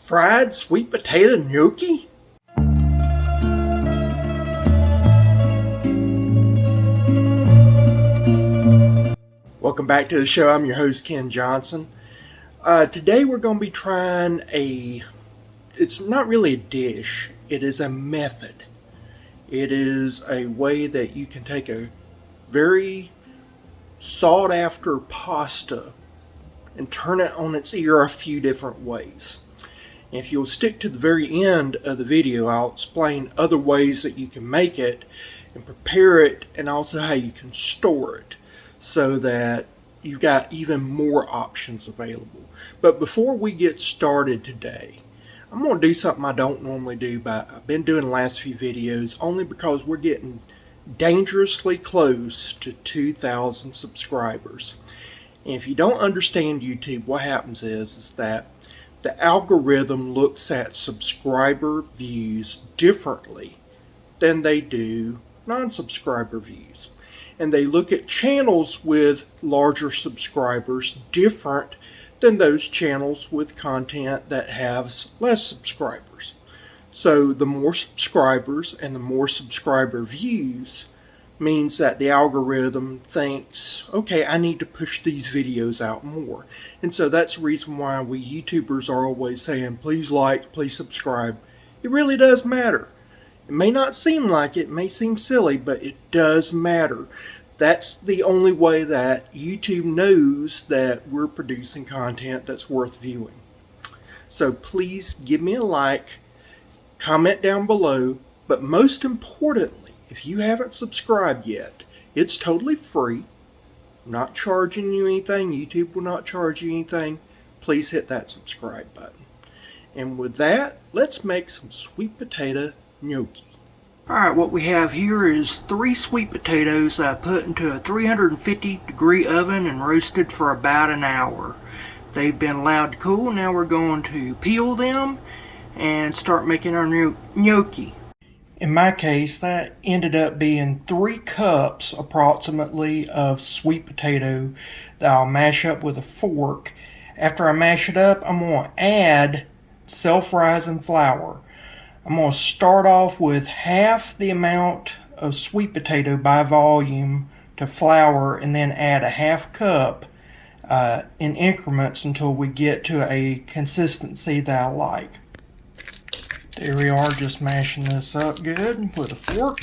Fried sweet potato gnocchi? Welcome back to the show. I'm your host, Ken Johnson. Today we're going to be trying it's not really a dish, it is a method. It is a way that you can take a very sought after pasta and turn it on its ear a few different ways. If you'll stick to the very end of the video, I'll explain other ways that you can make it and prepare it, and also how you can store it so that you've got even more options available. But before we get started today, I'm going to do something I don't normally do, but I've been doing the last few videos only because we're getting dangerously close to 2,000 subscribers. And if you don't understand YouTube, what happens is that the algorithm looks at subscriber views differently than they do non-subscriber views. And they look at channels with larger subscribers different than those channels with content that has less subscribers. So the more subscribers and the more subscriber views means that the algorithm thinks, okay, I need to push these videos out more. And so that's the reason why we YouTubers are always saying, please like, please subscribe. It really does matter. It may not seem like it may seem silly, but it does matter. That's the only way that YouTube knows that we're producing content that's worth viewing. So please give me a like, comment down below, but most importantly, if you haven't subscribed yet, it's totally free. I'm not charging you anything. YouTube will not charge you anything. Please hit that subscribe button. And with that, let's make some sweet potato gnocchi. Alright, what we have here is 3 sweet potatoes I put into a 350 degree oven and roasted for about an hour. They've been allowed to cool. Now we're going to peel them and start making our gnocchi. In my case, that ended up being 3 cups approximately of sweet potato that I'll mash up with a fork. After I mash it up, I'm going to add self-rising flour. I'm going to start off with half the amount of sweet potato by volume to flour, and then add a half cup in increments until we get to a consistency that I like. There we are, just mashing this up good with a fork.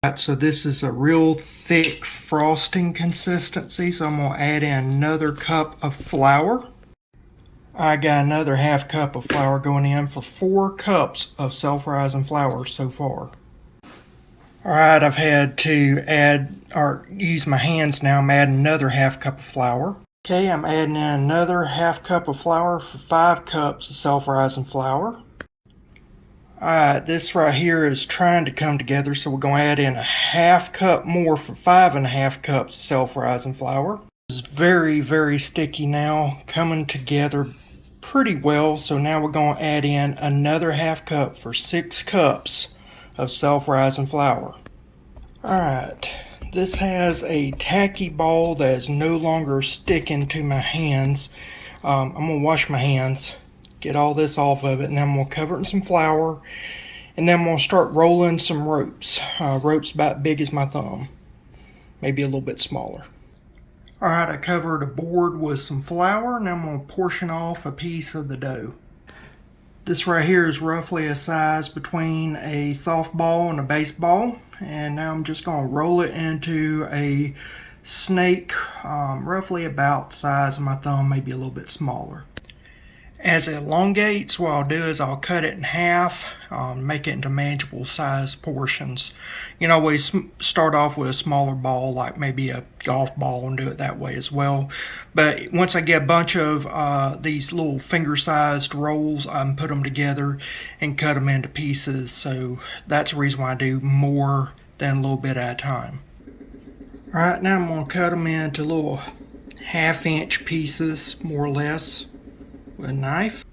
Right, so this is a real thick frosting consistency, so I'm going to add in another cup of flour. I got another half cup of flour going in for 4 cups of self-rising flour so far. Alright, I've had to use my hands now. I'm adding another half cup of flour. Okay, I'm adding in another half cup of flour for 5 cups of self-rising flour. Alright, this right here is trying to come together, so we're going to add in a half cup more for 5.5 cups of self-rising flour. It's very, very sticky now, coming together pretty well, so now we're going to add in another half cup for 6 cups of self-rising flour. Alright, this has a tacky ball that is no longer sticking to my hands. I'm going to wash my hands, get all this off of it, and then I'm going to cover it in some flour, and then I'm going to start rolling some ropes. Ropes about big as my thumb, maybe a little bit smaller. Alright, I covered a board with some flour, and I'm going to portion off a piece of the dough. This right here is roughly a size between a softball and a baseball, and now I'm just going to roll it into a snake, roughly about the size of my thumb, maybe a little bit smaller. As it elongates, what I'll do is I'll cut it in half, make it into manageable size portions. You can always start off with a smaller ball, like maybe a golf ball, and do it that way as well. But once I get a bunch of these little finger-sized rolls, put them together and cut them into pieces. So that's the reason why I do more than a little bit at a time. Alright, now I'm going to cut them into little half-inch pieces, more or less, with a knife.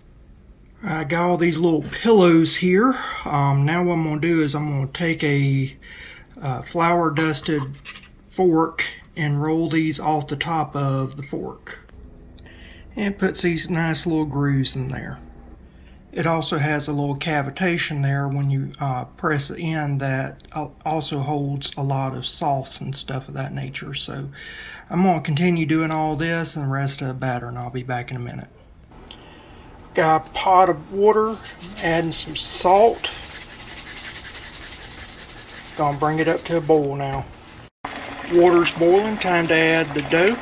I got all these little pillows here. Now what I'm going to do is I'm going to take a flour dusted fork and roll these off the top of the fork. And it puts these nice little grooves in there. It also has a little cavitation there when you press it in that also holds a lot of sauce and stuff of that nature. So I'm going to continue doing all this and the rest of the batter, and I'll be back in a minute. Got a pot of water, adding some salt. Gonna bring it up to a boil now. Water's boiling, time to add the dough.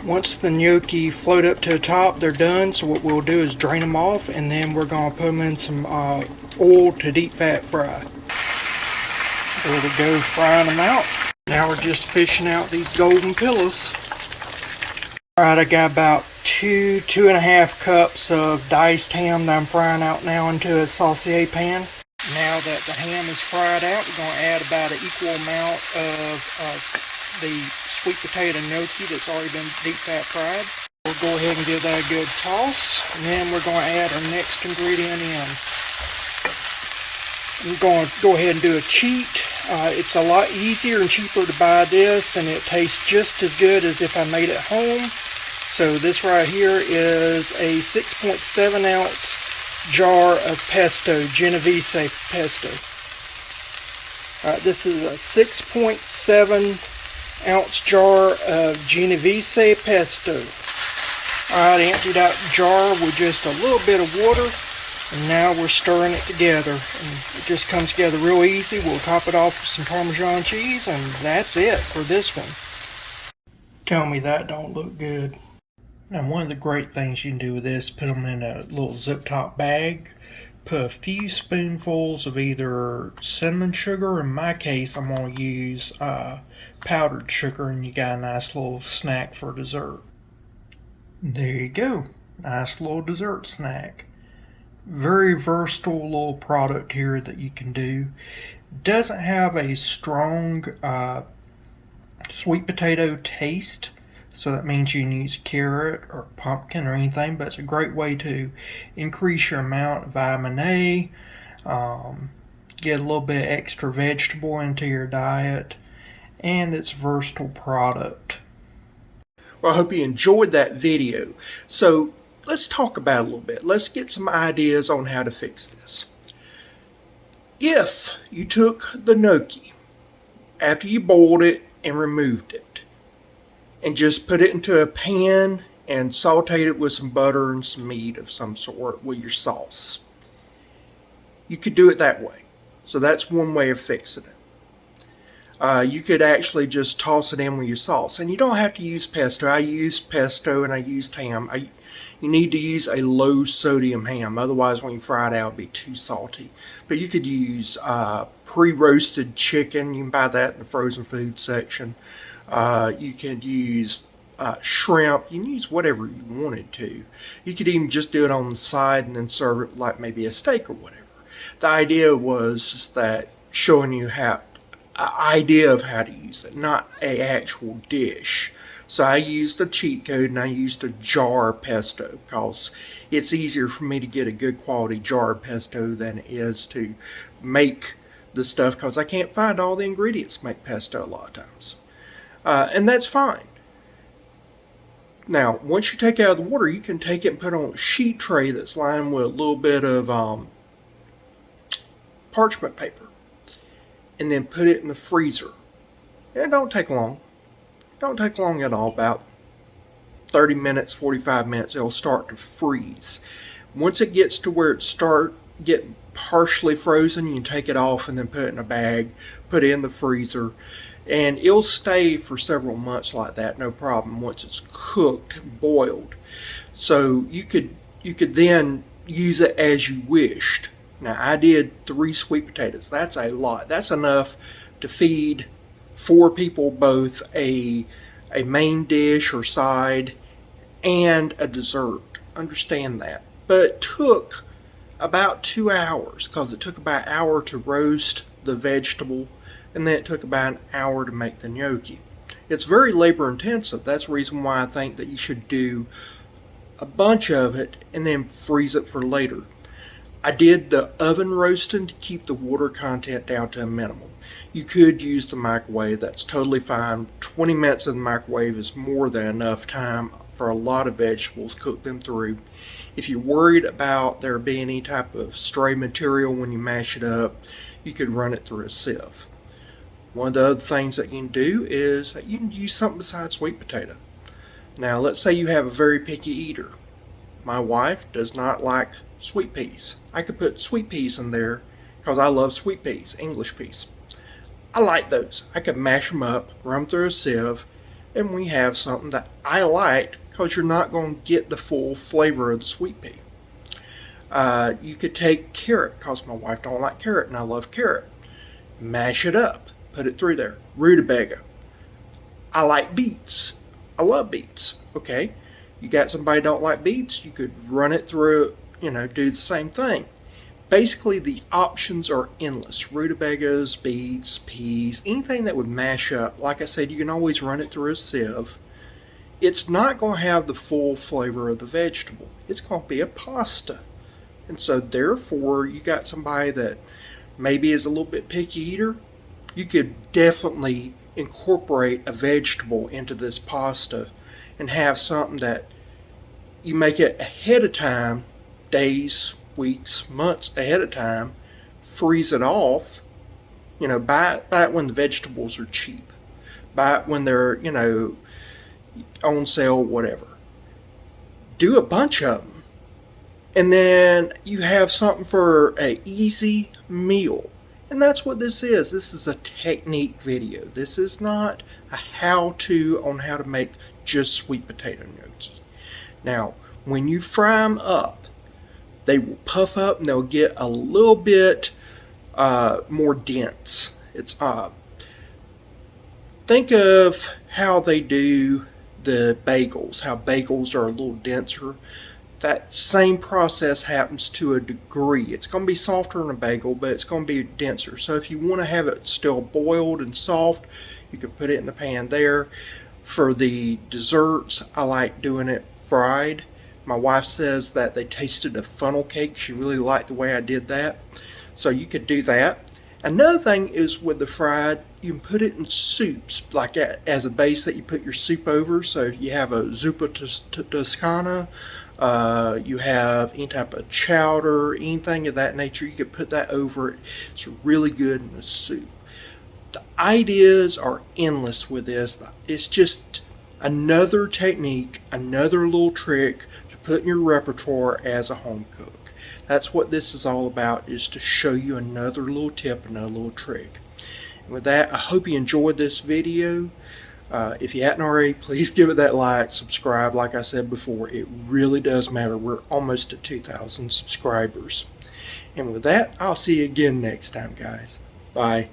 Once the gnocchi float up to the top, they're done. So what we'll do is drain them off, and then we're gonna put them in some oil to deep fat fry. There we go, frying them out. Now we're just fishing out these golden pillars. Alright, I got about two and a half cups of diced ham that I'm frying out now into a saucier pan. Now that the ham is fried out, we're going to add about an equal amount of the sweet potato gnocchi that's already been deep fat fried. We'll go ahead and give that a good toss, and then we're going to add our next ingredient in. I'm going to go ahead and do a cheat. It's a lot easier and cheaper to buy this, and it tastes just as good as if I made it home. So this right here is a 6.7 ounce jar of pesto, Genovese pesto. This is a 6.7 ounce jar of Genovese pesto. Alright, emptied out the jar with just a little bit of water, and now we're stirring it together. And it just comes together real easy. We'll top it off with some Parmesan cheese, and that's it for this one. Tell me that don't look good. Now, one of the great things you can do with this, put them in a little zip top bag, put a few spoonfuls of either cinnamon sugar. In my case, I'm going to use powdered sugar, and you got a nice little snack for dessert. There you go. Nice little dessert snack. Very versatile little product here that you can do. Doesn't have a strong sweet potato taste. So that means you can use carrot or pumpkin or anything, but it's a great way to increase your amount of vitamin A, get a little bit extra vegetable into your diet, and it's a versatile product. Well, I hope you enjoyed that video. So let's talk about it a little bit. Let's get some ideas on how to fix this. If you took the gnocchi after you boiled it and removed it, and just put it into a pan and sauteed it with some butter and some meat of some sort with your sauce, you could do it that way. So that's one way of fixing it. You could actually just toss it in with your sauce, and you don't have to use pesto. I used pesto and I used ham. You need to use a low sodium ham, otherwise when you fry it out it'll be too salty. But you could use pre-roasted chicken. You can buy that in the frozen food section. You could use shrimp. You can use whatever you wanted to. You could even just do it on the side and then serve it like maybe a steak or whatever. The idea was just that showing you an idea of how to use it, not an actual dish. So I used a cheat code, and I used a jar of pesto because it's easier for me to get a good quality jar of pesto than it is to make the stuff, because I can't find all the ingredients to make pesto a lot of times. And that's fine. Now, once you take it out of the water, you can take it and put it on a sheet tray that's lined with a little bit of parchment paper, and then put it in the freezer. It don't take long. Don't take long at all. About 30 minutes, 45 minutes, it'll start to freeze. Once it gets to where it starts getting partially frozen, you can take it off and then put it in a bag, put it in the freezer, and it'll stay for several months like that, no problem, once it's cooked and boiled. So you could then use it as you wished. Now, I did 3 sweet potatoes. That's a lot. That's enough to feed 4 people both a main dish or side and a dessert. Understand that. But it took about 2 hours, because it took about an hour to roast the vegetable, and then it took about an hour to make the gnocchi. It's very labor intensive. That's the reason why I think that you should do a bunch of it and then freeze it for later. I did the oven roasting to keep the water content down to a minimum. You could use the microwave. That's totally fine. 20 minutes in the microwave is more than enough time for a lot of vegetables, cook them through. If you're worried about there being any type of stray material when you mash it up, you could run it through a sieve. One of the other things that you can do is that you can use something besides sweet potato. Now let's say you have a very picky eater. My wife does not like sweet peas. I could put sweet peas in there because I love sweet peas, English peas. I like those. I could mash them up, run them through a sieve, and we have something that I like because you're not going to get the full flavor of the sweet pea. You could take carrot because my wife don't like carrot and I love carrot. Mash it up, put it through there. Rutabaga. I like beets. I love beets. Okay, you got somebody don't like beets, you could run it through, do the same thing. Basically, the options are endless. Rutabagas, beets, peas, anything that would mash up. Like I said, you can always run it through a sieve. It's not going to have the full flavor of the vegetable. It's going to be a pasta. And so therefore, you got somebody that maybe is a little bit picky eater. You could definitely incorporate a vegetable into this pasta and have something that you make it ahead of time, days, weeks, months ahead of time, freeze it off, buy it when the vegetables are cheap, buy it when they're, on sale, whatever. Do a bunch of them, and then you have something for an easy meal. And that's what this is. This is a technique video. This is not a how-to on how to make just sweet potato gnocchi. Now, when you fry them up, they will puff up and they'll get a little bit more dense. Think of how they do the bagels, how bagels are a little denser. That same process happens to a degree. It's going to be softer than a bagel, but it's going to be denser. So if you want to have it still boiled and soft, you can put it in the pan there. For the desserts, I like doing it fried. My wife says that they tasted a funnel cake. She really liked the way I did that. So you could do that. Another thing is with the fried, you can put it in soups, like as a base that you put your soup over. So if you have a zuppa toscana, you have any type of chowder, anything of that nature, you could put that over it. It's really good in a soup. The ideas are endless with this. It's just another technique, another little trick to put in your repertoire as a home cook. That's what this is all about, is to show you another little tip, another little trick. And with that, I hope you enjoyed this video. If you hadn't already, please give it that like, subscribe. Like I said before, it really does matter. We're almost at 2,000 subscribers. And with that, I'll see you again next time, guys. Bye.